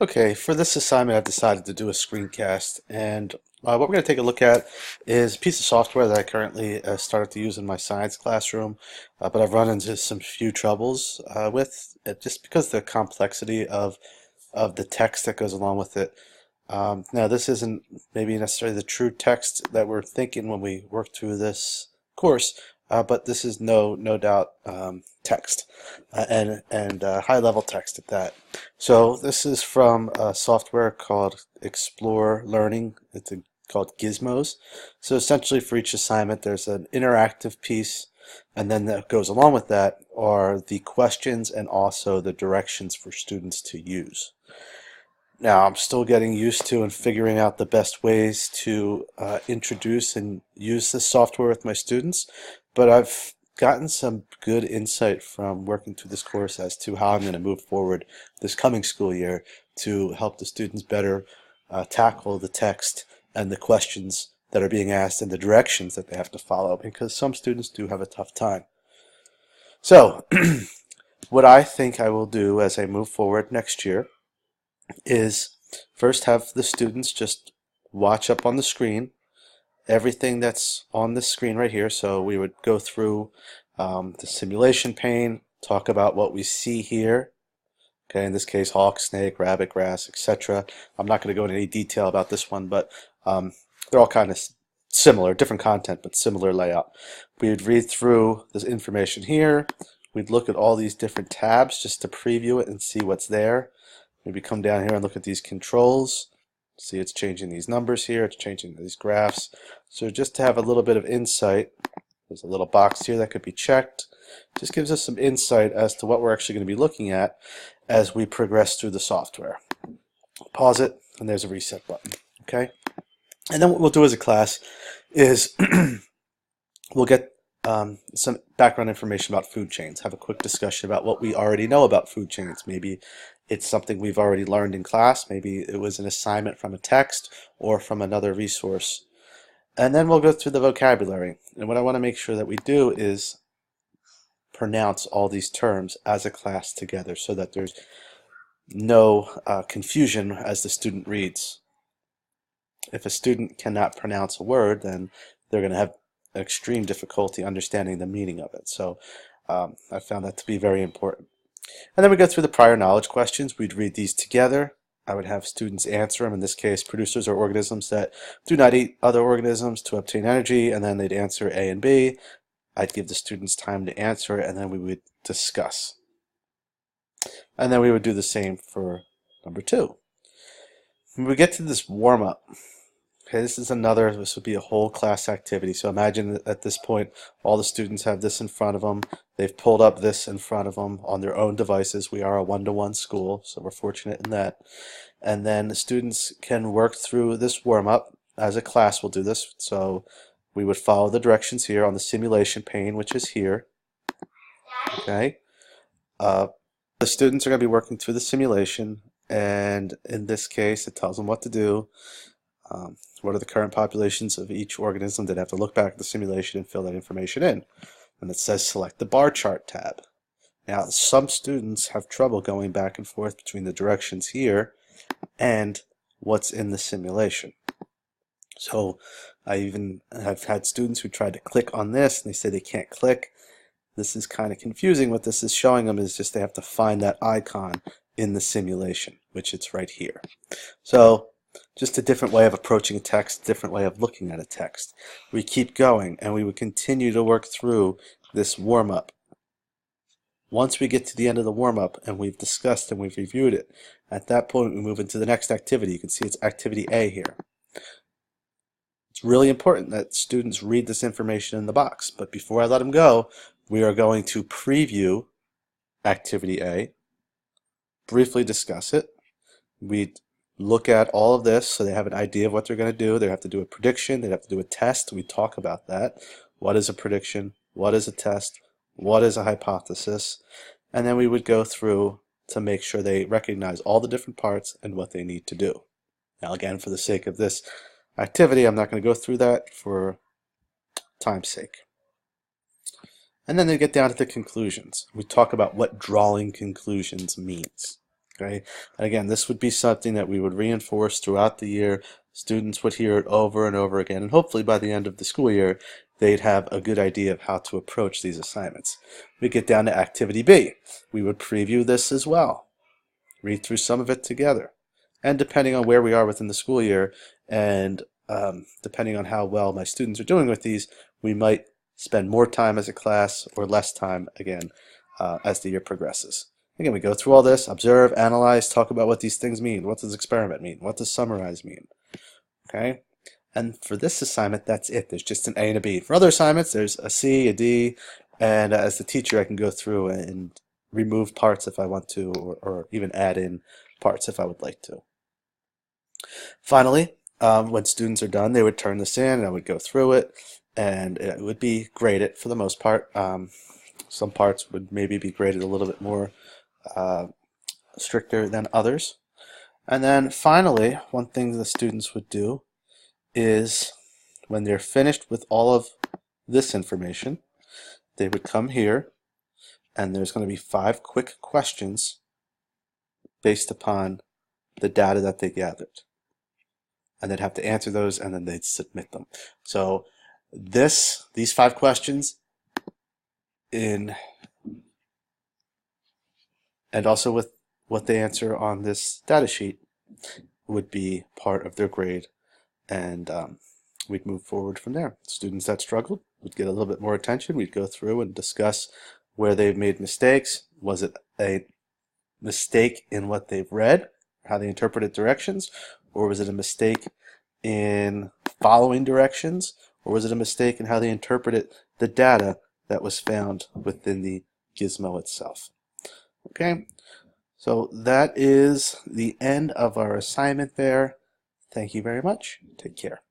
Okay, for this assignment, I've decided to do a screencast, and what we're going to take a look at is a piece of software that I currently started to use in my science classroom, but I've run into some few troubles with it just because of the complexity of the text that goes along with it. Now, this isn't maybe necessarily the true text that we're thinking when we work through this course, but this is no doubt text and high level text at that. So this is from a software called Explore Learning. Called Gizmos. So essentially, for each assignment, there's an interactive piece, and then that goes along with that are the questions and also the directions for students to use. Now, I'm still getting used to and figuring out the best ways to introduce and use this software with my students, but I've gotten some good insight from working through this course as to how I'm going to move forward this coming school year to help the students better tackle the text and the questions that are being asked and the directions that they have to follow, because some students do have a tough time. So, what I think I will do as I move forward next year is first have the students just watch up on the screen everything that's on the screen right here. So we would go through the simulation pane, talk about what we see here. Okay, in this case, hawk, snake, rabbit, grass, etc. I'm not going to go into any detail about this one, but they're all kind of similar, different content, but similar layout. We would read through this information here. We'd look at all these different tabs just to preview it and see what's there. Maybe come down here and look at these controls. See, it's changing these numbers here, it's changing these graphs. So just to have a little bit of insight, there's a little box here that could be checked. Just gives us some insight as to what we're actually going to be looking at as we progress through the software. Pause it, and there's a reset button. Okay? And then what we'll do as a class is we'll get some background information about food chains, have a quick discussion about what we already know about food chains. Maybe it's something we've already learned in class, maybe it was an assignment from a text or from another resource. And then we'll go through the vocabulary. And what I want to make sure that we do is pronounce all these terms as a class together so that there's no confusion as the student reads. If a student cannot pronounce a word, then they're going to have extreme difficulty understanding the meaning of it. So I found that to be very important. And then we go through the prior knowledge questions. We'd read these together. I would have students answer them. In this case, producers are organisms that do not eat other organisms to obtain energy, and then they'd answer A and B. I'd give the students time to answer, and then we would discuss. And then we would do the same for number 2. When we get to this warm-up, okay, this would be a whole class activity. So imagine that at this point, all the students have this in front of them. They've pulled up this in front of them on their own devices. We are a one-to-one school, so we're fortunate in that. And then the students can work through this warm-up. As a class, we'll do this. So we would follow the directions here on the simulation pane, which is here. Okay. The students are going to be working through the simulation, and in this case, it tells them what to do. What are the current populations of each organism? They'd have to look back at the simulation and fill that information in. And it says select the bar chart tab. Now, some students have trouble going back and forth between the directions here and what's in the simulation. So I even have had students who tried to click on this and they say they can't click. This is kind of confusing. What this is showing them is just they have to find that icon in the simulation, which it's right here. So just a different way of approaching a text, different way of looking at a text. We keep going, and we would continue to work through this warm-up. Once we get to the end of the warm-up and we've discussed and we've reviewed it, at that point we move into the next activity. You can see it's activity A here. It's really important that students read this information in the box, but before I let them go, we are going to preview activity A, briefly discuss it. We look at all of this so they have an idea of what they're going to do. They have to do a prediction. They have to do a test. We talk about that. What is a prediction? What is a test? What is a hypothesis? And then we would go through to make sure they recognize all the different parts and what they need to do. Now, again, for the sake of this activity, I'm not going to go through that for time's sake. And then they get down to the conclusions. We talk about what drawing conclusions means. Okay, and again, this would be something that we would reinforce throughout the year. Students would hear it over and over again, and hopefully by the end of the school year, they'd have a good idea of how to approach these assignments. We get down to Activity B. We would preview this as well, read through some of it together. And depending on where we are within the school year, and depending on how well my students are doing with these, we might spend more time as a class or less time, again, as the year progresses. Again, we go through all this, observe, analyze, talk about what these things mean. What does experiment mean? What does summarize mean? Okay? And for this assignment, that's it. There's just an A and a B. For other assignments, there's a C, a D, and as the teacher, I can go through and remove parts if I want to, or even add in parts if I would like to. Finally, when students are done, they would turn this in, and I would go through it, and it would be graded for the most part. Some parts would maybe be graded a little bit more stricter than others. And then finally, one thing the students would do is when they're finished with all of this information, they would come here, and there's going to be 5 quick questions based upon the data that they gathered. And they'd have to answer those, and then they'd submit them. So these 5 questions and also with what they answer on this data sheet would be part of their grade, and we'd move forward from there. Students that struggled would get a little bit more attention. We'd go through and discuss where they've made mistakes. Was it a mistake in what they've read, how they interpreted directions, or was it a mistake in following directions, or was it a mistake in how they interpreted the data that was found within the gizmo itself? Okay, so that is the end of our assignment there. Thank you very much. Take care.